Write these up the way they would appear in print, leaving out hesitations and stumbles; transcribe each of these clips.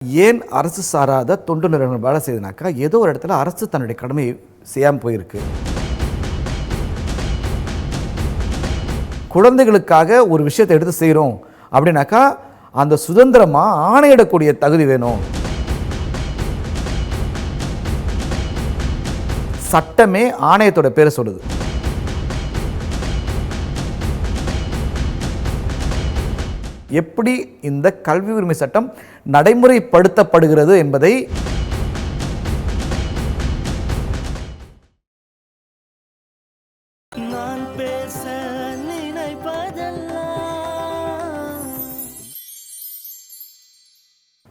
ஏன் அரசு சாராத தொண்டு நிறுவனம் வேலை செய்யுதுனாக்கா, ஏதோ ஒரு இடத்துல அரசு தன்னுடைய கடமையை செய்யாமல் போயிருக்கு. குழந்தைகளுக்காக ஒரு விஷயத்தை எடுத்து செய்கிறோம் அப்படின்னாக்கா, அந்த சுதந்திரமாக ஆணையிடக்கூடிய தகுதி வேணும். சட்டமே ஆணையத்தோட பேரை சொல்லுது. எப்படி இந்த கல்வி உரிமை சட்டம் நடைமுறைப்படுத்தப்படுகிறது என்பதை நான் பேச நினைப்பதெல்லாம்.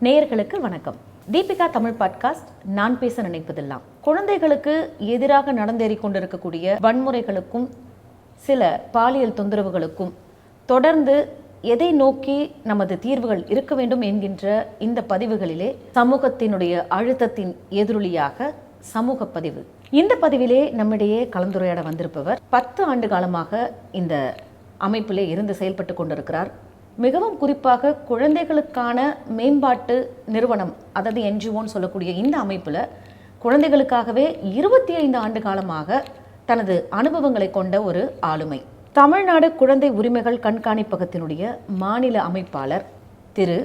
நேயர்களுக்கு வணக்கம். தீபிகா தமிழ் பாட்காஸ்ட் நான் பேச நினைப்பதெல்லாம். குழந்தைகளுக்கு எதிராக நடந்தேறிக் கொண்டிருக்கக்கூடிய வன்முறைகளுக்கும் சில பாலியல் தொந்தரவுகளுக்கும் தொடர்ந்து எதை நோக்கி நமது தீர்வுகள் இருக்க வேண்டும் என்கின்ற இந்த பதிவுகளிலே சமூகத்தினுடைய அழுத்தத்தின் எதிரொலியாக சமூக பதிவு. இந்த பதிவிலே நம்மிடையே கலந்துரையாட வந்திருப்பவர் 10 ஆண்டு காலமாக இந்த அமைப்பிலே இருந்து செயல்பட்டு கொண்டிருக்கிறார். மிகவும் குறிப்பாக குழந்தைகளுக்கான மேம்பாட்டு நிறுவனம், அதாவது என்ஜிஓன்னு சொல்லக்கூடிய இந்த அமைப்பில் குழந்தைகளுக்காகவே 25 ஆண்டு காலமாக தனது அனுபவங்களை கொண்ட ஒரு ஆளுமை. தமிழ்நாடு குழந்தை உரிமைகள் கண்காணிப்பகத்தினுடைய மாநில அமைப்பாளர் திரு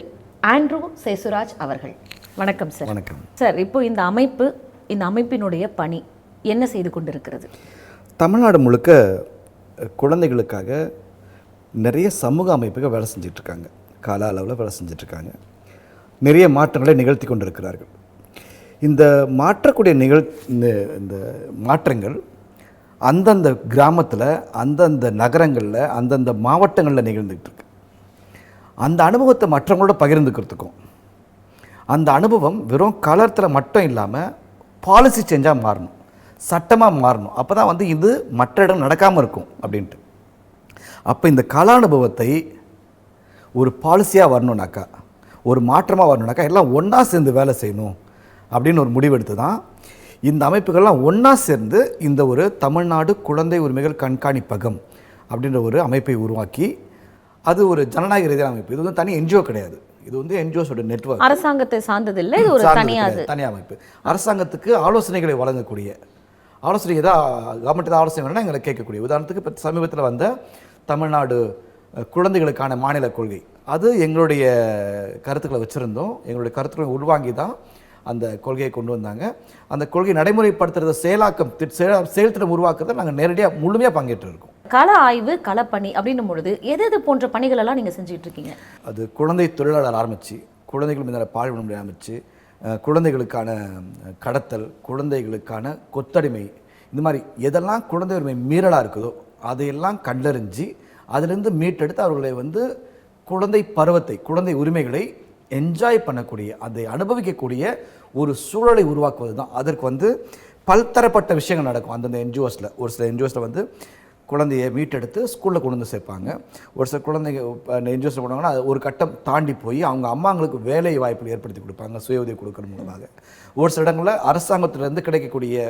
ஆண்ட்ரூ சேசுராஜ் அவர்கள். வணக்கம் சார். வணக்கம் சார். இப்போ இந்த அமைப்பினுடைய பணி என்ன செய்து கொண்டிருக்கிறது? தமிழ்நாடு முழுக்க குழந்தைகளுக்காக நிறைய சமூக அமைப்புகள் வேலை செஞ்சிட்ருக்காங்க. கால அளவில் வேலை செஞ்சிட்ருக்காங்க. நிறைய மாற்றங்களை நிகழ்த்தி கொண்டிருக்கிறார்கள். இந்த மாற்றக்கூடிய இந்த மாற்றங்கள் அந்தந்த கிராமத்தில், அந்தந்த நகரங்களில், அந்தந்த மாவட்டங்களில் நிகழ்ந்துகிட்டு இருக்கு. அந்த அனுபவத்தை மற்றவங்களோட பகிர்ந்துக்கிறதுக்கும், அந்த அனுபவம் வெறும் கலரத்தில் மட்டும் இல்லாமல் பாலிசி சேஞ்சாக மாறணும், சட்டமாக மாறணும். அப்போ தான் இது மற்ற இடம் நடக்காமல் இருக்கும் அப்படின்ட்டு. அப்போ இந்த கல அனுபவத்தை ஒரு பாலிசியாக வரணுன்னாக்கா, ஒரு மாற்றமாக வரணுன்னாக்கா எல்லாம் ஒன்றா சேர்ந்து வேலை செய்யணும் அப்படின்னு ஒரு முடிவெடுத்து தான் இந்த அமைப்புகள்லாம் ஒன்றா சேர்ந்து இந்த ஒரு தமிழ்நாடு குழந்தை உரிமைகள் கண்காணிப்பகம் அப்படின்ற ஒரு அமைப்பை உருவாக்கி, அது ஒரு ஜனநாயக ரீதியான அமைப்பு. இது தனி என்ஜிஓ கிடையாது. இது என்ஜிஓஸோட நெட்வொர்க். அரசாங்கத்தை சார்ந்ததில்லை, இது ஒரு தனி அமைப்பு. அரசாங்கத்துக்கு ஆலோசனைகளை வழங்கக்கூடிய, ஆலோசனை ஏதாவது கவர்மெண்ட் ஏதாவது ஆலோசனை வேணும்னா எங்களை கேட்கக்கூடிய. உதாரணத்துக்கு இப்போ சமீபத்தில் வந்த தமிழ்நாடு குழந்தைகளுக்கான மாநில கொள்கை, அது எங்களுடைய கருத்துக்களை வச்சுருந்தோம். எங்களுடைய கருத்துக்களை உள்வாங்கி தான் அந்த கொள்கையை கொண்டு வந்தாங்க. அந்த கொள்கை நடைமுறைப்படுத்துறத செயலாக்கம் செயல்திட்டம் உருவாக்குறத நாங்கள் நேரடியாக முழுமையாக பங்கேற்று இருக்கோம். கள ஆய்வு, களப்பணி அப்படின்னும் பொழுது எது போன்ற பணிகள் எல்லாம் நீங்கள் செஞ்சுட்டு இருக்கீங்க? அது குழந்தை தொழிலாளர் ஆரம்பித்து, குழந்தைகள் மீதான பாலியல் ஆரம்பித்து, குழந்தைகளுக்கான கடத்தல், குழந்தைகளுக்கான கொத்தடிமை, இந்த மாதிரி எதெல்லாம் குழந்தை உரிமை மீறலாக இருக்குதோ அதையெல்லாம் கண்டறிஞ்சு அதிலிருந்து மீட்டெடுத்து அவர்களை குழந்தை பருவத்தை, குழந்தை உரிமைகளை என்ஜாய் பண்ணக்கூடிய, அதை அனுபவிக்கக்கூடிய ஒரு சூழலை உருவாக்குவது தான். அதற்கு பல்தரப்பட்ட விஷயங்கள் நடக்கும் அந்தந்த என்ஜிஓஸில். ஒரு சில என்ஜிஓஸில் குழந்தையை மீட்டெடுத்து ஸ்கூலில் கொண்டு வந்து சேர்ப்பாங்க. ஒரு சில குழந்தைங்க என்ஜிஓஸில் போனாங்கன்னா அது ஒரு கட்டம் தாண்டி போய் அவங்க அம்மாங்களுக்கு வேலை வாய்ப்புகள் ஏற்படுத்தி கொடுப்பாங்க, சுய உதவி கொடுக்குற மூலமாக. ஒரு சில இடங்களில் அரசாங்கத்திலேருந்து கிடைக்கக்கூடிய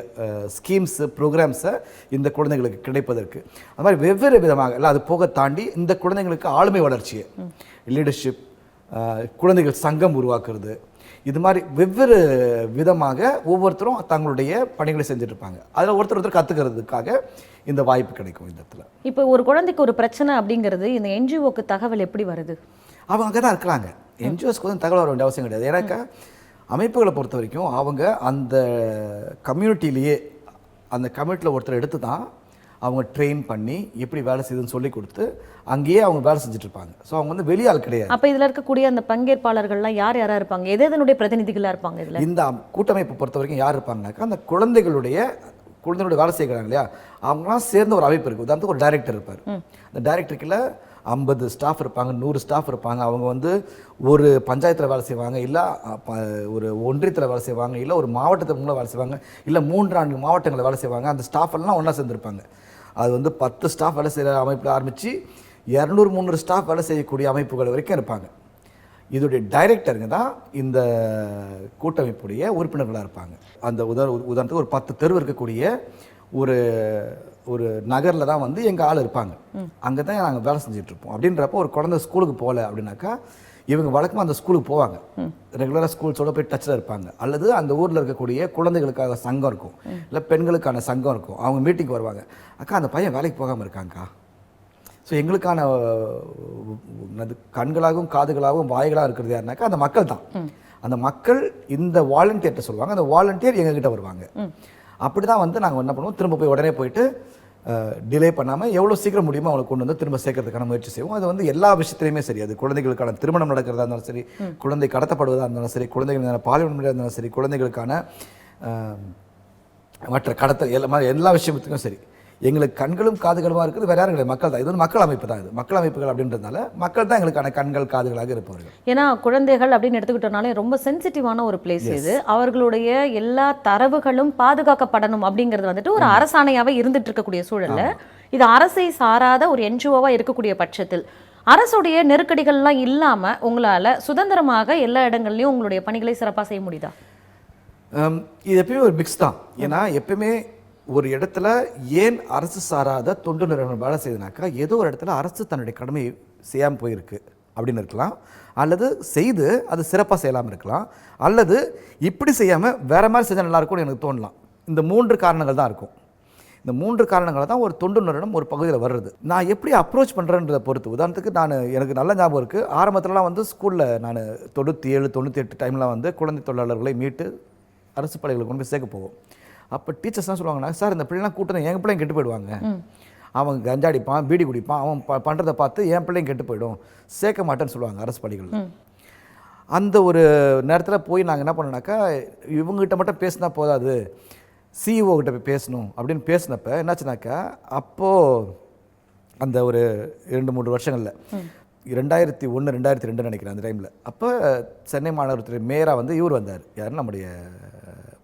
ஸ்கீம்ஸு, ப்ரோக்ராம்ஸை இந்த குழந்தைங்களுக்கு கிடைப்பதற்கு, அது மாதிரி வெவ்வேறு விதமாக இல்லை. அது போக தாண்டி இந்த குழந்தைங்களுக்கு ஆளுமை வளர்ச்சியை, லீடர்ஷிப், குழந்தைகள் சங்கம் உருவாக்குறது, இது மாதிரி வெவ்வேறு விதமாக ஒவ்வொருத்தரும் தங்களுடைய பணிகளை செஞ்சுட்டு இருப்பாங்க. அதில் ஒருத்தர் கற்றுக்கிறதுக்காக இந்த வாய்ப்பு கிடைக்கும் இந்த இடத்துல. இப்போ ஒரு குழந்தைக்கு ஒரு பிரச்சனை அப்படிங்கிறது இந்த என்ஜிஓக்கு தகவல் எப்படி வருது? அவங்க அங்கே தான் இருக்கிறாங்க. என்ஜிஓஸ்க்கு தகவல் வர வேண்டிய அவசியம் கிடையாது. ஏன்னாக்கா அமைப்புகளை பொறுத்த வரைக்கும் அவங்க அந்த கம்யூனிட்டிலேயே, அந்த கம்யூனிட்டியில் ஒருத்தர் எடுத்து தான் அவங்க ட்ரெயின் பண்ணி எப்படி வேலை செய்யுதுன்னு சொல்லி கொடுத்து அங்கேயே அவங்க வேலை செஞ்சுட்டு இருப்பாங்க. ஸோ அவங்க வெளியால் கிடையாது. அப்போ இதில் இருக்கக்கூடிய அந்த பங்கேற்பாளர்கள்லாம் யாராக இருப்பாங்க? எதனுடைய பிரதிநிதிகளாக இருப்பாங்க? இதில் இந்த கூட்டமைப்பை பொறுத்த வரைக்கும் யார் இருப்பாங்கனாக்கா, அந்த குழந்தைகளுடைய வேலை செய்கிறாங்க இல்லையா, அவங்களாம் சேர்ந்த ஒரு அமைப்பு இருக்குது. உதாரணத்துக்கு ஒரு டைரக்டர் இருப்பார். அந்த டைரக்டருக்குள்ள 50 ஸ்டாஃப் இருப்பாங்க, 100 ஸ்டாஃப் இருப்பாங்க. அவங்க ஒரு பஞ்சாயத்தில் வேலை செய்வாங்க, இல்லை ஒரு ஒன்றியத்தில் வேலை செய்வாங்க, இல்லை ஒரு மாவட்டத்தில் மூலம் வேலை செய்வாங்க, இல்லை 3-4 மாவட்டங்களில் வேலை செய்வாங்க. அந்த ஸ்டாஃப் எல்லாம் ஒன்றா சேர்ந்துருப்பாங்க. அது 10 ஸ்டாஃப் வேலை செய்கிற அமைப்பில் ஆரம்பித்து 200-300 ஸ்டாஃப் வேலை செய்யக்கூடிய அமைப்புகள் வரைக்கும் இருப்பாங்க. இதோடைய டைரக்டருங்க தான் இந்த கூட்டமைப்புடைய உறுப்பினர்களாக இருப்பாங்க. அந்த உதாரணத்துக்கு ஒரு 10 தெரு இருக்கக்கூடிய ஒரு நகரில் தான் எங்கள் ஆள் இருப்பாங்க. அங்கே தான் நாங்கள் வேலை செஞ்சிட்ருப்போம். அப்படின்றப்போ ஒரு குழந்தை ஸ்கூலுக்கு போகல அப்படின்னாக்கா இவங்க வழக்கமாக அந்த ஸ்கூலுக்கு போவாங்க, ரெகுலராக ஸ்கூல்ஸோட போய் டச்சில் இருப்பாங்க, அல்லது அந்த ஊரில் இருக்கக்கூடிய குழந்தைகளுக்காக சங்கம் இருக்கும், இல்லை பெண்களுக்கான சங்கம் இருக்கும், அவங்க மீட்டிங் வருவாங்க. அக்கா அந்த பையன் வேலைக்கு போகாமல் இருக்காங்க்கா. ஸோ எங்களுக்கான கண்களாகவும் காதுகளாகவும் வாய்களாக இருக்கிறது யாருனாக்கா அந்த மக்கள் தான். அந்த மக்கள் இந்த வாலண்டியர்கிட்ட சொல்லுவாங்க, அந்த வாலண்டியர் எங்ககிட்ட வருவாங்க. அப்படி தான் வந்து நாங்கள் என்ன பண்ணுவோம், திரும்ப போய் உடனே போயிட்டு டிலே பண்ணாமல் எவ்வளோ சீக்கிரம் முடியுமோ அவங்களை கொண்டு வந்து திரும்ப சேர்க்கறதுக்கான முயற்சி செய்வோம். அது வந்து எல்லா விஷயத்துலையுமே சரி, அது குழந்தைகளுக்கான திருமணம் நடக்கிறதா இருந்தாலும் சரி, குழந்தை கடத்தப்படுவதாக இருந்தாலும் சரி, குழந்தைகளுக்கான பாலியல் முறையாக இருந்தாலும் சரி, குழந்தைகளுக்கான மற்ற கடத்தல் எல்லா விஷயத்துக்கும் சரி, எங்களுக்கு கண்களும் காதுகளுமாக இருக்குது வேற யாரும் கிடையாது, மக்கள் தான். இது வந்து மக்கள் அமைப்பு தான். இது மக்கள் அமைப்புகள் அப்படின்றதுனால மக்கள் தான் எங்களுக்கான கண்கள் காதுகளாக இருப்பவர்கள். ஏன்னா குழந்தைகள் அப்படின்னு எடுத்துக்கிட்டோம்னாலே ரொம்ப சென்சிட்டிவான ஒரு பிளேஸ் இது. அவர்களுடைய எல்லா தரவுகளும் பாதுகாக்கப்படணும் அப்படிங்கிறது வந்துட்டு ஒரு அரசாணையாவே இருந்துட்டு இருக்கக்கூடிய சூழல்ல, இது அரசை சாராத ஒரு என்ஜிஓவா இருக்கக்கூடிய பட்சத்தில் அரசுடைய நெருக்கடிகள்லாம் இல்லாம உங்களால சுதந்திரமாக எல்லா இடங்கள்லயும் உங்களுடைய பணிகளை சிறப்பாக செய்ய முடியுதா? இது எப்பயுமே ஒரு மிக்ஸ் தான். ஏன்னா எப்பயுமே ஒரு இடத்துல ஏன் அரசு சாராத தொண்டு நிறுவனம் வேலை செய்யுதுனாக்கா, ஏதோ ஒரு இடத்துல அரசு தன்னுடைய கடமையை செய்யாமல் போயிருக்கு அப்படின்னு இருக்கலாம், அல்லது செய்து அது சிறப்பாக செய்யலாமல் இருக்கலாம், அல்லது இப்படி செய்யாமல் வேற மாதிரி செஞ்சால் நல்லா இருக்கும்னு எனக்கு தோணலாம். இந்த 3 காரணங்கள் தான் இருக்கும். இந்த 3 காரணங்கள் தான் ஒரு தொண்டு நிறுவனம் ஒரு பகுதியில் வர்றது. நான் எப்படி அப்ரோச் பண்ணுறேன்றதை பொறுத்து. உதாரணத்துக்கு எனக்கு நல்ல ஞாபகம் இருக்குது, ஆரம்பத்துலலாம் வந்து ஸ்கூலில் நான் 97, 98 டைம்லாம் வந்து குழந்தை தொழிலாளர்களை மீட்டு அரசு பள்ளிகளை கொண்டு போய் சேர்க்க போவோம். அப்போ டீச்சர்ஸ்லாம் சொல்லுவாங்கன்னா, சார் இந்த பிள்ளைலாம் கூட்டம் எங்கள் பிள்ளைங்க கெட்டு போயிடுவாங்க, அவன் கஞ்சா அடிப்பான், பீடி குடிப்பான், அவன் பண்ணுறதை பார்த்து என் பிள்ளைங்க கெட்டு போயிடும், சேர்க்க மாட்டேன்னு சொல்லுவாங்க அரசு பள்ளிகள். அந்த ஒரு நேரத்தில் போய் நாங்கள் என்ன பண்ணோம்னாக்கா, இவங்ககிட்ட மட்டும் பேசினா போதாது, சிஇஓ கிட்ட போய் பேசணும் அப்படின்னு பேசினப்ப என்னாச்சுனாக்கா, அப்போது அந்த ஒரு 2-3 வருஷங்களில் 2001, 2002 நினைக்கிறேன் அந்த டைமில், அப்போ சென்னை மாநகரத்துறை மேயராக வந்து இவர் வந்தார், யார் நம்முடைய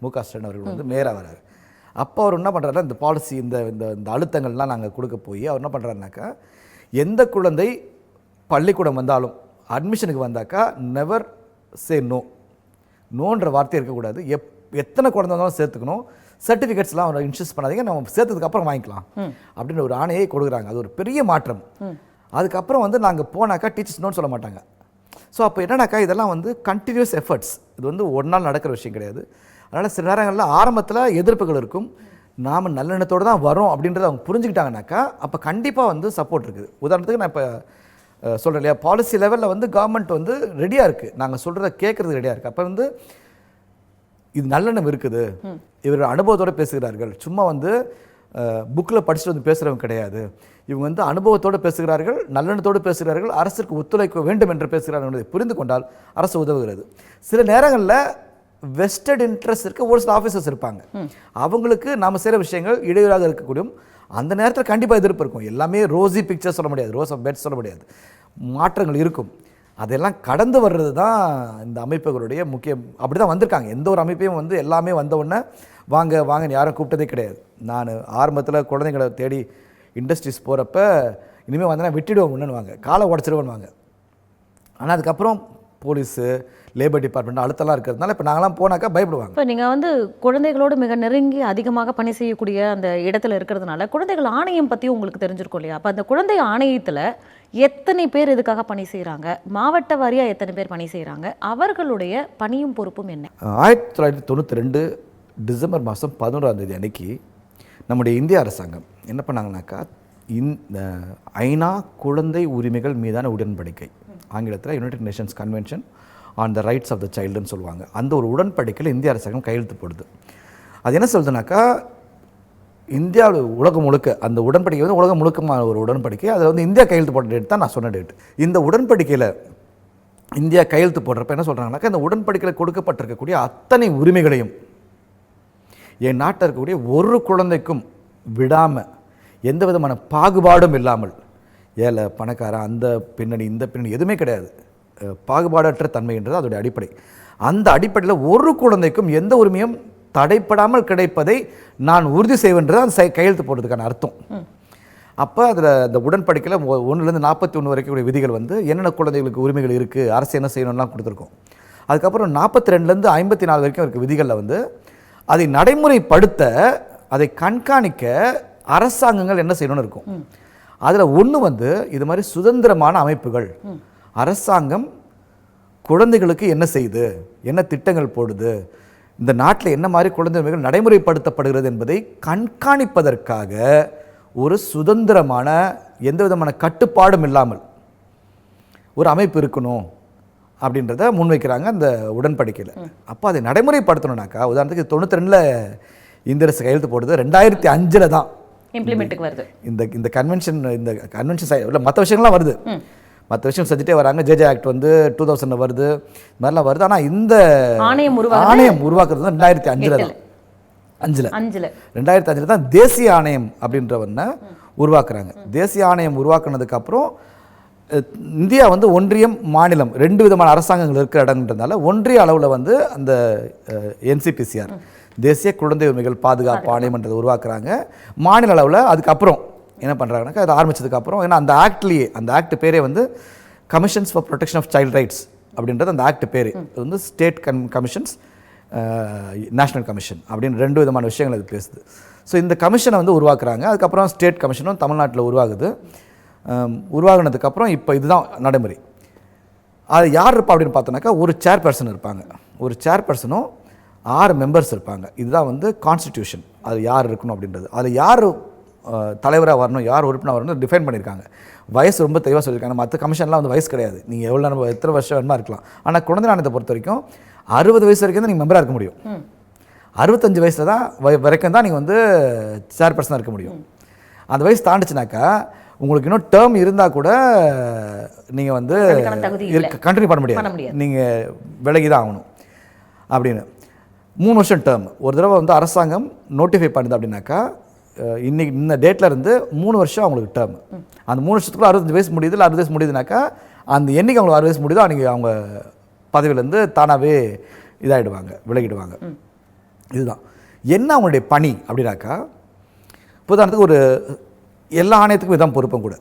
மு.க. ஸ்டாலின் அவர்கள் வந்து மேயராக வராரு. அப்போ அவர் என்ன பண்ணுறாருன்னா, இந்த பாலிசி இந்த இந்த அழுத்தங்கள்லாம் நாங்கள் கொடுக்க போய் அவர் என்ன பண்ணுறாருனாக்கா, எந்த குழந்தை பள்ளிக்கூடம் வந்தாலும் அட்மிஷனுக்கு வந்தாக்கா நெவர் சே நோன்ற வார்த்தை இருக்கக்கூடாது, எத்தனை குழந்தை வந்தாலும் சேர்த்துக்கணும், சர்டிஃபிகேட்ஸ்லாம் அவர் இன்சூஸ் பண்ணாதீங்க, நம்ம சேர்த்ததுக்கு அப்புறம் வாங்கிக்கலாம் அப்படின்னு ஒரு ஆணையை கொடுக்குறாங்க. அது ஒரு பெரிய மாற்றம். அதுக்கப்புறம் வந்து நாங்கள் போனாக்கா டீச்சர்ஸ் நோன்னு சொல்ல மாட்டாங்க. ஸோ அப்போ என்னன்னாக்கா, இதெல்லாம் வந்து கண்டினியூஸ் எஃபர்ட்ஸ், இது வந்து ஒரு நாள் நடக்கிற விஷயம் கிடையாது. அதனால் சில நேரங்களில் ஆரம்பத்தில் எதிர்ப்புகள் இருக்கும், நாம் நல்லெண்ணத்தோடு தான் வரோம் அப்படின்றத அவங்க புரிஞ்சுக்கிட்டாங்கனாக்கா அப்போ கண்டிப்பாக வந்து சப்போர்ட் இருக்குது. உதாரணத்துக்கு நான் இப்போ சொல்கிறேன் இல்லையா, பாலிசி லெவலில் வந்து கவர்மெண்ட் வந்து ரெடியாக இருக்குது, நாங்கள் சொல்கிறத கேட்குறது ரெடியாக இருக்குது. அப்போ வந்து இது நல்லெண்ணம் இருக்குது, இவர் அனுபவத்தோடு பேசுகிறார்கள், சும்மா வந்து புக்கில் படிச்சுட்டு வந்து பேசுகிறவங்க கிடையாது, இவங்க வந்து அனுபவத்தோடு பேசுகிறார்கள், நல்லெண்ணத்தோடு பேசுகிறார்கள், அரசுக்கு ஒத்துழைக்க வேண்டும் என்று பேசுகிறார்கள் என்பதை புரிந்து கொண்டால் அரசு உதவுகிறது. சில நேரங்களில் வெஸ்டட் இன்ட்ரெஸ்ட் இருக்க ஒரு சில ஆஃபீஸர்ஸ் இருப்பாங்க, அவங்களுக்கு நாம் செய்கிற விஷயங்கள் இடையூறாக இருக்கக்கூடிய அந்த நேரத்தில் கண்டிப்பாக எதிர்ப்பு இருக்கும். எல்லாமே ரோசி பிக்சர் சொல்ல முடியாது, ரோஸ் ஆஃப் பெட் சொல்ல முடியாது, மாற்றங்கள் இருக்கும். அதெல்லாம் கடந்து வர்றது தான் இந்த அமைப்புகளுடைய முக்கியம். அப்படி தான் வந்திருக்காங்க. எந்த ஒரு அமைப்பையும் வந்து எல்லாமே வந்தவுடனே வாங்க வாங்கன்னு யாரும் கூப்பிட்டதே கிடையாது. நான் ஆரம்பத்தில் குழந்தைங்களை தேடி இண்டஸ்ட்ரீஸ் போகிறப்ப இனிமேல் வந்தேன்னா விட்டுடுவோம் வாங்க, காலை உடச்சிடுவோன்னு. ஆனால் அதுக்கப்புறம் போலீஸு லேபர் டிபார்ட்மெண்ட் அழுத்தலாம் இருக்கிறதுனால இப்போ நாங்களாம் போனாக்கா பயப்படுவாங்க. இப்போ நீங்கள் வந்து குழந்தைகளோடு மிக நெருங்கி அதிகமாக பணி செய்யக்கூடிய அந்த இடத்துல இருக்கிறதுனால குழந்தைகள் ஆணையம் பற்றி உங்களுக்கு தெரிஞ்சிருக்கும் இல்லையா? அப்போ அந்த குழந்தை ஆணையத்தில் எத்தனை பேர் இதுக்காக பணி செய்கிறாங்க, மாவட்ட வாரியாக எத்தனை பேர் பணி செய்கிறாங்க, அவர்களுடைய பணியும் பொறுப்பும் என்ன? 1992 டிசம்பர் மாதம் 11 அன்னைக்கு நம்முடைய இந்திய அரசாங்கம் என்ன பண்ணாங்கனாக்கா, இந்த ஐநா குழந்தை உரிமைகள் மீதான உடன்படிக்கை, ஆங்கிலத்தில் united nations convention on the rights of the சைல்டுன்னு சொல்லுவாங்க, அந்த ஒரு உடன்படிக்கையில் இந்திய அரசாங்கம் கையெழுத்து போடுது. அது என்ன சொல்லுதுனாக்கா, இந்தியாவில் உலகம் முழுக்க அந்த உடன்படிக்கை வந்து உலகம் முழுக்கமான ஒரு உடன்படிக்கை, அதில் வந்து இந்தியா கையெழுத்து போட்ட டேட் தான் நான் சொன்ன டேட். இந்த உடன்படிக்கையில் இந்தியா கையெழுத்து போடுறப்ப என்ன சொல்கிறாங்கனாக்கா, இந்த உடன்படிக்கையில் கொடுக்கப்பட்டிருக்கக்கூடிய அத்தனை உரிமைகளையும் என் நாட்டில் இருக்கக்கூடிய ஒரு குழந்தைக்கும் விடாமல் எந்த விதமான பாகுபாடும் இல்லாமல், ஏழை பணக்காரன் அந்த பின்னணி இந்த பின்னணி எதுவுமே கிடையாது, பாகுபாடற்ற தன்மைன்றது அதோடைய அடிப்படை. அந்த அடிப்படையில் ஒரு குழந்தைக்கும் எந்த உரிமையும் தடைப்படாமல் கிடைப்பதை நான் உறுதி செய்வேன்றது அந்த கையெழுத்து போடுறதுக்கான அர்த்தம். அப்போ அதில் இந்த உடன்படிக்கையில் 1லேருந்து 41 வரைக்கும் கூடிய விதிகள் வந்து என்னென்ன குழந்தைகளுக்கு உரிமைகள் இருக்குது, அரசு என்ன செய்யணும்லாம் கொடுத்துருக்கோம். அதுக்கப்புறம் 42லேருந்து 54 வரைக்கும் இருக்க விதிகளில் வந்து அதை நடைமுறைப்படுத்த, அதை கண்காணிக்க அரசாங்கங்கள் என்ன செய்யணும்னு இருக்கும். அதில் ஒன்று வந்து இது மாதிரி சுதந்திரமான அமைப்புகள், அரசாங்கம் குழந்தைகளுக்கு என்ன செய்யுது, என்ன திட்டங்கள் போடுது, இந்த நாட்டில் என்ன மாதிரி குழந்தை உரிமைகள் நடைமுறைப்படுத்தப்படுகிறது என்பதை கண்காணிப்பதற்காக ஒரு சுதந்திரமான எந்த விதமான கட்டுப்பாடும் இல்லாமல் ஒரு அமைப்பு இருக்கணும் அப்படின்றத முன்வைக்கிறாங்க அந்த உடன்படிக்கையில். அப்போ அதை நடைமுறைப்படுத்தணும்னாக்கா, உதாரணத்துக்கு 92 இந்திய அரசு கையெழுத்து போடுது, 2005 தான் இம்ப்ளிமெண்ட்டுக்கு வருது. இந்த கன்வென்ஷன் இல்லை, மற்ற விஷயங்கள்லாம் வருது, மற்ற விஷயம் செஞ்சுட்டே வராங்க. ஜேஜே ஆக்ட் வந்து 2000 வருது, இது மாதிரிலாம் வருது. ஆனால் இந்த ஆணையம் உருவாக்குறது வந்து 2005 தான். 2005 தான் தேசிய ஆணையம் அப்படின்றவன உருவாக்குறாங்க. தேசிய ஆணையம் உருவாக்குனதுக்கப்புறம் இந்தியா வந்து ஒன்றியம் மாநிலம் 2 விதமான அரசாங்கங்கள் இருக்கிற இடம்ன்றதுனால ஒன்றிய அளவில் வந்து அந்த NCPCR தேசிய குழந்தை உரிமைகள் பாதுகாப்பு ஆணையம்ன்றதை உருவாக்குறாங்க. மாநில அளவில் அதுக்கப்புறம் என்ன பண்ணுறாங்கனாக்கா, அது ஆரம்பித்ததுக்கப்புறம், ஏன்னா அந்த ஆக்ட்லேயே, அந்த ஆக்ட் பேரே வந்து commissions for protection of child rights அப்படின்றது அந்த ஆக்ட் பேர். அது வந்து ஸ்டேட் கமிஷன்ஸ், நேஷ்னல் கமிஷன் அப்படின்னு 2 விதமான விஷயங்கள் அது பேசுது. ஸோ இந்த கமிஷனை வந்து உருவாக்குறாங்க. அதுக்கப்புறம் ஸ்டேட் கமிஷனும் தமிழ்நாட்டில் உருவாகுது. உருவாகினதுக்கப்புறம் இப்போ இதுதான் நடைமுறை. அது யார் இருப்பா அப்படின்னு பார்த்தோன்னாக்கா, ஒரு சேர்பர்சன் இருப்பாங்க, ஒரு சேர்பர்சனும் 6 மெம்பர்ஸ் இருப்பாங்க. இதுதான் வந்து கான்ஸ்டிடியூஷன். அது யார் இருக்கணும் அப்படின்றது, அதில் யார் தலைவராக வரணும், யார் உறுப்பினர் வரணும் டிஃபைன் பண்ணியிருக்காங்க. வயசு ரொம்ப தெளிவாக சொல்லியிருக்காங்க. மற்ற கமிஷன்லாம் வந்து வயசு கிடையாது, நீங்கள் எவ்வளோ நம்ம எத்தனை வருஷம் வேணுமா இருக்கலாம். ஆனால் குழந்தை ஆணையத்தை பொறுத்த வரைக்கும் 60 வயசு வரைக்கும் தான் நீங்கள் மெம்பராக இருக்க முடியும். 65 வயசில் தான் வரைக்கும் தான் நீங்கள் வந்து சேர்பர்சனாக இருக்க முடியும். அந்த வயசு தாண்டிச்சுனாக்கா உங்களுக்கு இன்னும் டேர்ம் இருந்தால் கூட நீங்கள் வந்து கண்டினியூ பண்ண முடியாது, நீங்கள் விலகி தான் ஆகணும் அப்படின்னு. 3 வருஷம் டேர்ம். ஒரு தடவை வந்து அரசாங்கம் நோட்டிஃபை பண்ணுது அப்படின்னாக்கா, இன்னைக்கு இந்த டேட்டில் இருந்து 3 வருஷம் அவங்களுக்கு டேர்ம். அந்த 3 வருஷத்துக்குள்ள 65 வயசு முடியுது, இல்லை 60 வயசு முடியுதுனாக்கா, அந்த என்னைக்கு அவங்களுக்கு 60 வயசு முடியுதோ அன்றைக்கி அவங்க பதவியிலேருந்து தானாகவே இதாகிடுவாங்க, விலகிடுவாங்க. இதுதான் என்ன அவங்களுடைய பணி அப்படின்னாக்கா, உதாரணத்துக்கு ஒரு எல்லா ஆணையத்துக்கும் இதான் பொறுப்பும் கூட.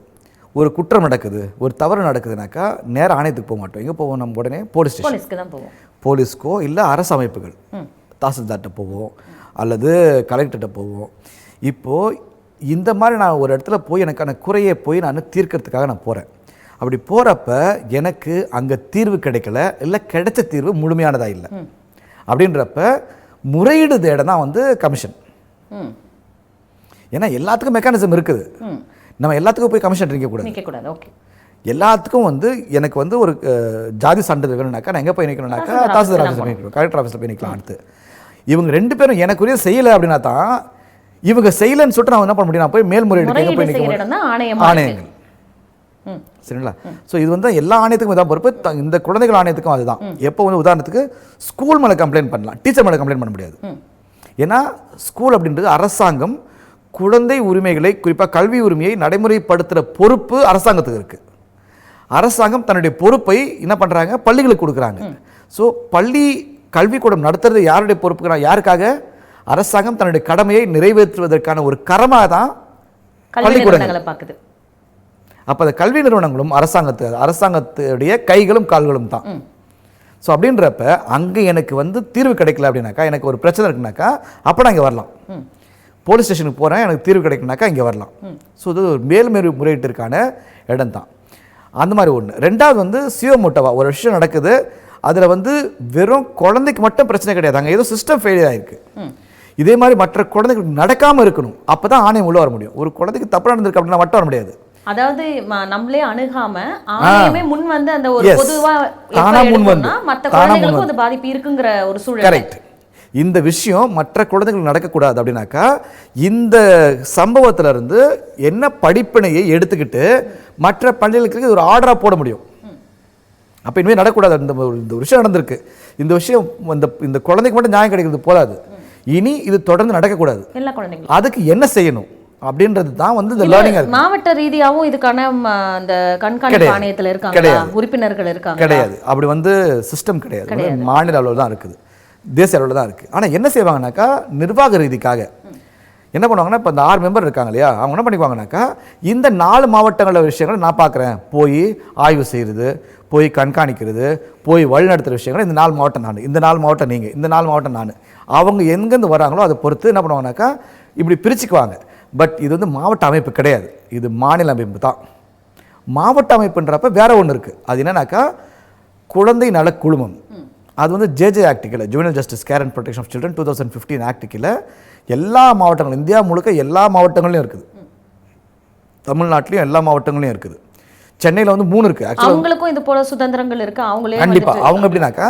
ஒரு குற்றம் நடக்குது, ஒரு தவறு நடக்குதுனாக்கா நேராக ஆணையத்துக்கு போக மாட்டோம். எங்கே போவோம்? நம்ம உடனே போலீஸ் ஸ்டேஷனுக்கு தான் போவோம். போலீஸ்க்கோ இல்லை அரசு அமைப்புகள், தாசில்தார்கிட்ட போவோம் அல்லது கலெக்டர்கிட்ட போவோம். இப்போது இந்த மாதிரி நான் ஒரு இடத்துல போய் எனக்கான குறையை போய் நான் தீர்க்கறதுக்காக நான் போகிறேன். அப்படி போகிறப்ப எனக்கு அங்கே தீர்வு கிடைக்கல, இல்லை கிடைச்ச தீர்வு முழுமையானதாக இல்லை அப்படின்றப்ப முறையீடு தேட தான் வந்து கமிஷன். ஏன்னா எல்லாத்துக்கும் மெக்கானிசம் இருக்குது, நம்ம எல்லாத்துக்கும் போய் கமிஷன் நிற்கக்கூடாது. ஓகே, எல்லாத்துக்கும் வந்து எனக்கு வந்து ஒரு ஜாதி சான்றிதழ் வேணும்னாக்கா நான் எங்கே போய் நிற்கணும்னாக்கா தாசில்தார் ஆஃபீஸில் போய் நிற்கணும், கலெக்டர் ஆஃபீஸில் போய் நிற்கலாம். அடுத்து இவங்க 2 பேரும் எனக்குரிய செய்யலை அப்படின்னா தான், இவங்க செய்யலைன்னு சொல்லிட்டு நான் என்ன பண்ண முடியும், நான் போய் மேல்முறையீடு போய் நிற்க ஆணையங்கள். சரிங்களா? ஸோ இது வந்து எல்லா ஆணையத்துக்கும் தான் பொறுப்பு. இந்த குழந்தைகள் ஆணையத்துக்கும் அதுதான். எப்போ வந்து உதாரணத்துக்கு ஸ்கூல் மேலே கம்ப்ளைண்ட் பண்ணலாம், டீச்சர் மேலே கம்ப்ளைண்ட் பண்ண முடியாது. ஏன்னா ஸ்கூல் அப்படின்றது அரசாங்கம் குழந்தை உரிமைகளை, குறிப்பாக கல்வி உரிமையை நடைமுறைப்படுத்துகிற பொறுப்பு அரசாங்கத்துக்கு இருக்குது. அரசாங்கம் தன்னுடைய பொறுப்பை என்ன பண்ணுறாங்க, பள்ளிகளுக்கு கொடுக்குறாங்க. ஸோ பள்ளி கல்விக்கூடம் நடத்துறது யாருடைய பொறுப்புக்கு? யாருக்காக? அரசாங்கம் தன்னுடைய கடமையை நிறைவேற்றுவதற்கான ஒரு கரமாக தான் பள்ளிக்கூடங்களை பார்க்குது. அப்போ அந்த கல்வி நிறுவனங்களும் அரசாங்கத்துடைய கைகளும் கால்களும் தான். ஸோ அப்படின்றப்ப அங்கே எனக்கு வந்து தீர்வு கிடைக்கல அப்படின்னாக்கா, எனக்கு ஒரு பிரச்சனை இருக்குனாக்கா, அப்போ நான் இங்கே வரலாம். போலீஸ் ஸ்டேஷனுக்கு போகிறேன், எனக்கு தீர்வு கிடைக்குனாக்கா இங்கே வரலாம். ஸோ இது ஒரு மேல்முறையீட்டிற்கான இடம் தான். அந்த மாதிரி ஒன்று. 2வது வந்து சியோமோட்டோவா ஒரு விஷயம் நடக்குது, அதில் வந்து வெறும் குழந்தைக்கு மட்டும் பிரச்சனை கிடையாது, அங்கே ஏதோ சிஸ்டம் ஃபெயிலியர் ஆகிருக்கு. இதே மாதிரி மற்ற குழந்தைகளுக்கு நடக்காமல் இருக்கணும், அப்போ தான் ஆணையம் உள்ளே வர முடியும். ஒரு குழந்தைக்கு தப்பு நடந்திருக்கு அப்படின்னா மட்டும் வர முடியாது. அதாவது நம்மளே அணுகாம ஆணையமே முன் வந்து அந்த ஒரு பொதுவா மற்ற குழந்தைகளுக்கும் அது பாதிப்பு இருக்குங்கிற ஒரு சூழல். கரெக்ட். இந்த விஷயம் மற்ற குழந்தைகள் நடக்கக்கூடாது அப்படின்னாக்கா, இந்த சம்பவத்துல இருந்து என்ன படிப்பினையை எடுத்துக்கிட்டு மற்ற பள்ளிகளுக்கு ஒரு ஆர்டரா போட முடியும். அப்ப இனிமேல் நடக்கூடாது, இந்த விஷயம் நடந்திருக்கு, இந்த விஷயம் இந்த குழந்தைக்கு மட்டும் நியாயம் கிடைக்கிறது போதாது, இனி இது தொடர்ந்து நடக்கக்கூடாது, எல்லா குழந்தைகளும் அதுக்கு என்ன செய்யணும் அப்படின்றது தான் வந்து இந்த லேர்னிங்கா இருக்கு. மாவட்ட ரீதியாகவும் இதுக்கான அந்த கண்காணிப்பு ஆணையத்தில் இருக்காங்க, உறுப்பினர்கள் இருக்காங்க. கிடையாது, அப்படி வந்து சிஸ்டம் கிடையாது. மாநில அளவில் தான் இருக்குது, தேசிய அளவில் தான் இருக்குது. ஆனால் என்ன செய்வாங்கனாக்கா, நிர்வாக ரீதிக்காக என்ன பண்ணுவாங்கன்னா, இப்போ இந்த 6 மெம்பர் இருக்காங்க இல்லையா, அவங்க என்ன பண்ணிக்குவாங்கனாக்கா, இந்த 4 மாவட்டங்கள விஷயங்களை நான் பார்க்குறேன், போய் ஆய்வு செய்கிறது, போய் கண்காணிக்கிறது, போய் வழிநடத்துகிற விஷயங்கள் இந்த 4 மாவட்டம் நான், இந்த 4 மாவட்டம் நீங்கள், இந்த 4 மாவட்டம் நான், அவங்க எங்கேருந்து வராங்களோ அதை பொறுத்து என்ன பண்ணுவாங்கனாக்கா இப்படி பிரிச்சுக்குவாங்க. பட் இது வந்து மாவட்ட அமைப்பு கிடையாது, இது மாநில அமைப்பு தான். மாவட்ட அமைப்புன்றப்ப வேற ஒன்று இருக்குது. அது என்னன்னாக்கா, குழந்தை நல குழுமம், அது வந்து ஜேஜே ஆக்டிக்கில், juvenile justice care and protection of children 2015 ஆக்டிக்கில் எல்லா மாவட்டங்களும், இந்தியா முழுக்க எல்லா மாவட்டங்களையும் இருக்குது, தமிழ்நாட்டிலையும் எல்லா மாவட்டங்களையும் இருக்குது. சென்னையில் வந்து 3 இருக்குது. ஆக்சுவலாக அவங்களுக்கும் இது போல சுதந்திரங்கள் இருக்கு. அவங்களே கண்டிப்பாக அவங்க எப்படின்னாக்கா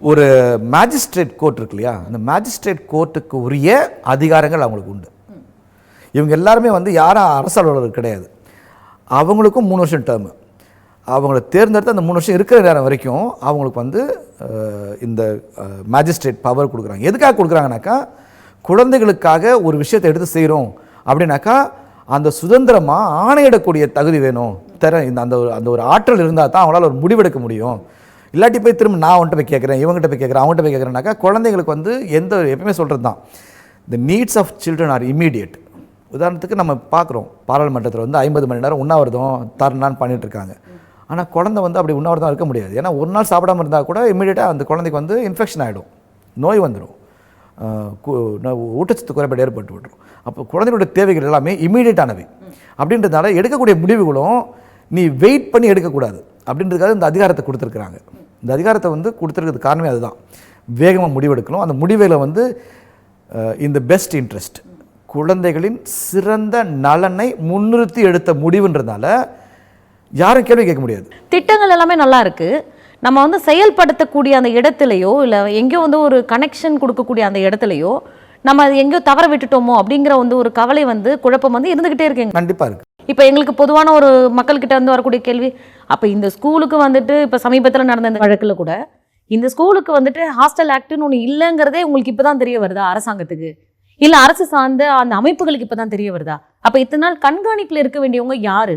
ஒரு மேஜிஸ்ட்ரேட் கோர்ட் இருக்கு இல்லையா, அந்த மேஜிஸ்ட்ரேட் கோர்ட்டுக்கு உரிய அதிகாரங்கள் அவங்களுக்கு உண்டு. இவங்க எல்லாருமே வந்து யாரும் அரசு அலுவலர்கள் கிடையாது. அவங்களுக்கும் 3 வருஷம் டேர்மு. அவங்கள தேர்ந்தெடுத்து அந்த 3 வருஷம் இருக்கிற நேரம் வரைக்கும் அவங்களுக்கு வந்து இந்த மேஜிஸ்ட்ரேட் பவர் கொடுக்குறாங்க. எதுக்காக கொடுக்குறாங்கனாக்கா, குழந்தைகளுக்காக ஒரு விஷயத்தை எடுத்து செய்கிறோம் அப்படின்னாக்கா அந்த சுதந்திரமாக ஆணையிடக்கூடிய தகுதி வேணும், அந்த ஒரு ஆற்றல் இருந்தால் தான் அவங்களால ஒரு முடிவெடுக்க முடியும். இல்லாட்டி போய் திரும்ப நான் அவன்கிட்ட போய் கேட்குறேன், இவங்ககிட்ட போய் கேட்குறேன், அவங்ககிட்ட போய் கேட்குறேன்னாக்கா குழந்தைங்களுக்கு வந்து எப்பவுமே சொல்கிறது தான், the needs of children are immediate. உதாரணத்துக்கு நம்ம பார்க்குறோம், பாராளுமன்றத்தில் வந்து 50 மணி நேரம் உண்ணாவிரதம் தரலான்னு பண்ணிட்டு இருக்காங்க. ஆனால் குழந்தை வந்து அப்படி உண்ணாவிரதம் இருக்க முடியாது. ஏன்னா ஒரு நாள் சாப்பிடாமல் இருந்தால் கூட இம்மீடியட்டாக அந்த குழந்தைக்கு வந்து இன்ஃபெக்ஷன் ஆகிடும், நோய் வந்துடும், ஊட்டச்சத்து குறைபாடு ஏற்பட்டு விட்டுரும். அப்போ குழந்தைகளுடைய தேவைகள் எல்லாமே இம்மீடியட்டானவை. அப்படின்றதுனால எடுக்கக்கூடிய முடிவுகளும் நீ வெயிட் பண்ணி எடுக்கக்கூடாது அப்படின்றதுக்காக இந்த அதிகாரத்தை கொடுத்துருக்குறாங்க. இந்த அதிகாரத்தை வந்து கொடுத்துருக்கிறது காரணமே அதுதான், வேகமாக முடிவெடுக்கணும். அந்த முடிவில் வந்து இந்த பெஸ்ட் இன்ட்ரெஸ்ட், குழந்தைகளின் சிறந்த நலனை முன்னிறுத்தி எடுத்த முடிவுன்றதுனால யாரும் கேள்வி கேட்க முடியாது. திட்டங்கள் எல்லாமே நல்லா இருக்கு. நம்ம வந்து செயல்படுத்தக்கூடிய அந்த இடத்துலையோ இல்லை எங்கேயோ வந்து ஒரு கனெக்ஷன் கொடுக்கக்கூடிய அந்த இடத்துலையோ நம்ம அது எங்கேயோ தவற விட்டுட்டோமோ அப்படிங்கிற வந்து ஒரு கவலை வந்து குழப்பம் வந்து இருந்துகிட்டே இருக்குங்க. கண்டிப்பாக இருக்குது. இப்போ எங்களுக்கு பொதுவான ஒரு மக்கள்கிட்ட இருந்து வரக்கூடிய கேள்வி, அப்போ இந்த ஸ்கூலுக்கு வந்துட்டு இப்போ சமீபத்தில் நடந்த இந்த வழக்கில் கூட இந்த ஸ்கூலுக்கு வந்துட்டு ஹாஸ்டல் ஆக்ட்னு ஒன்று இல்லைங்கிறதே உங்களுக்கு இப்போ தான் தெரிய வருதா அரசாங்கத்துக்கு, இல்லை அரசு சார்ந்த அந்த அமைப்புகளுக்கு இப்போ தான் தெரிய வருதா? அப்போ இத்தனை நாள் கண்காணிப்பில் இருக்க வேண்டியவங்க யாரு?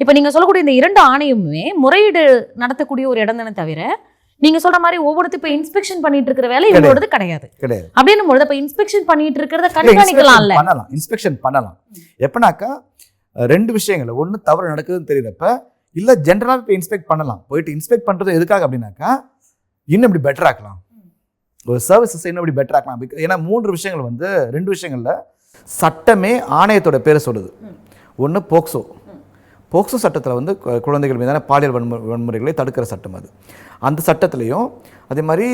இப்போ நீங்கள் சொல்லக்கூடிய இந்த 2 ஆணையமுமே முறையீடு நடத்தக்கூடிய ஒரு இடம் தானே தவிர நீங்க சொல்ற மாதிரி ஒவ்வொருத்தரும் இப்போ இன்ஸ்பெக்ஷன் பண்ணிட்டு இருக்கிற வேலை இவங்களோடது கிடையாது. அப்படின்னும் பொழுது இப்போ இன்ஸ்பெக்ஷன் பண்ணிட்டு இருக்கிறத கண்காணிக்கலாம்ல, பண்ணலாம், இன்ஸ்பெக்ஷன் பண்ணலாம். எப்பனாக்கா 2 விஷயங்கள், ஒன்று தவறு நடக்குதுன்னு தெரியறப்ப, இல்லை ஜென்ரலாக இப்போ இன்ஸ்பெக்ட் பண்ணலாம். போயிட்டு இன்ஸ்பெக்ட் பண்ணுறது எதுக்காக அப்படின்னாக்கா இன்னும் இப்படி பெட்டர் ஆக்கலாம், ஒரு சர்வீசஸ் இன்னும் இப்படி பெட்டர் ஆக்கலாம். ஏன்னா 3 விஷயங்கள் வந்து 2 விஷயங்கள்ல சட்டமே ஆணையத்தோட பேரை சொல்லுது. ஒன்று போக்சோ சட்டத்தில் வந்து குழந்தைகள் மீதான பாலியல் வன்முறைகளை தடுக்கிற சட்டம் அது. அந்த சட்டத்திலையும் அதே மாதிரி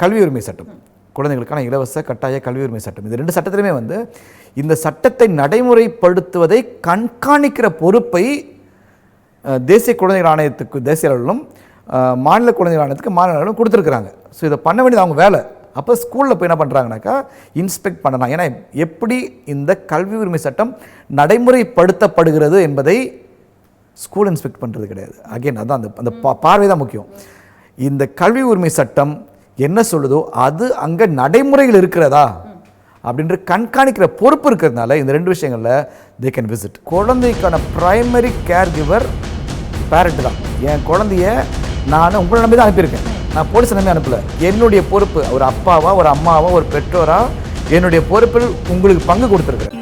கல்வி உரிமை சட்டம், குழந்தைகளுக்கான இலவச கட்டாய கல்வி உரிமை சட்டம், இந்த 2 சட்டத்திலுமே வந்து இந்த சட்டத்தை நடைமுறைப்படுத்துவதை கண்காணிக்கிற பொறுப்பை தேசிய குழந்தைகள் ஆணையத்துக்கு தேசிய அளவிலும் மாநில குழந்தைகள் ஆணையத்துக்கு மாநில அளவிலும் கொடுத்துருக்குறாங்க. ஸோ இதை பண்ண வேண்டியது அவங்க வேலை. அப்போ ஸ்கூலில் போய் என்ன பண்ணுறாங்கனாக்கா இன்ஸ்பெக்ட் பண்ணலாம். ஏன்னா எப்படி இந்த கல்வி உரிமை சட்டம் நடைமுறைப்படுத்தப்படுகிறது என்பதை ஸ்கூல் இன்ஸ்பெக்ட் பண்ணுறது கிடையாது. அகெயின் அதான் அந்த பார்வை தான் முக்கியம். இந்த கல்வி உரிமை சட்டம் என்ன சொல்லுதோ அது அங்கே நடைமுறையில் இருக்கிறதா அப்படின்ற கண்காணிக்கிற பொறுப்பு இருக்கிறதுனால இந்த 2 விஷயங்களில் தே கேன் விசிட். குழந்தைக்கான பிரைமரி கேர் கிவர் பேரண்ட் தான். என் குழந்தைய நான் உங்களை நம்பி தான் அனுப்பியிருக்கேன், நான் போலீஸ் நம்பி அனுப்பலை. என்னுடைய பொறுப்பு, ஒரு அப்பாவா ஒரு அம்மாவா ஒரு பெற்றோரா என்னுடைய பொறுப்பில் உங்களுக்கு பங்கு கொடுத்துருக்கேன்.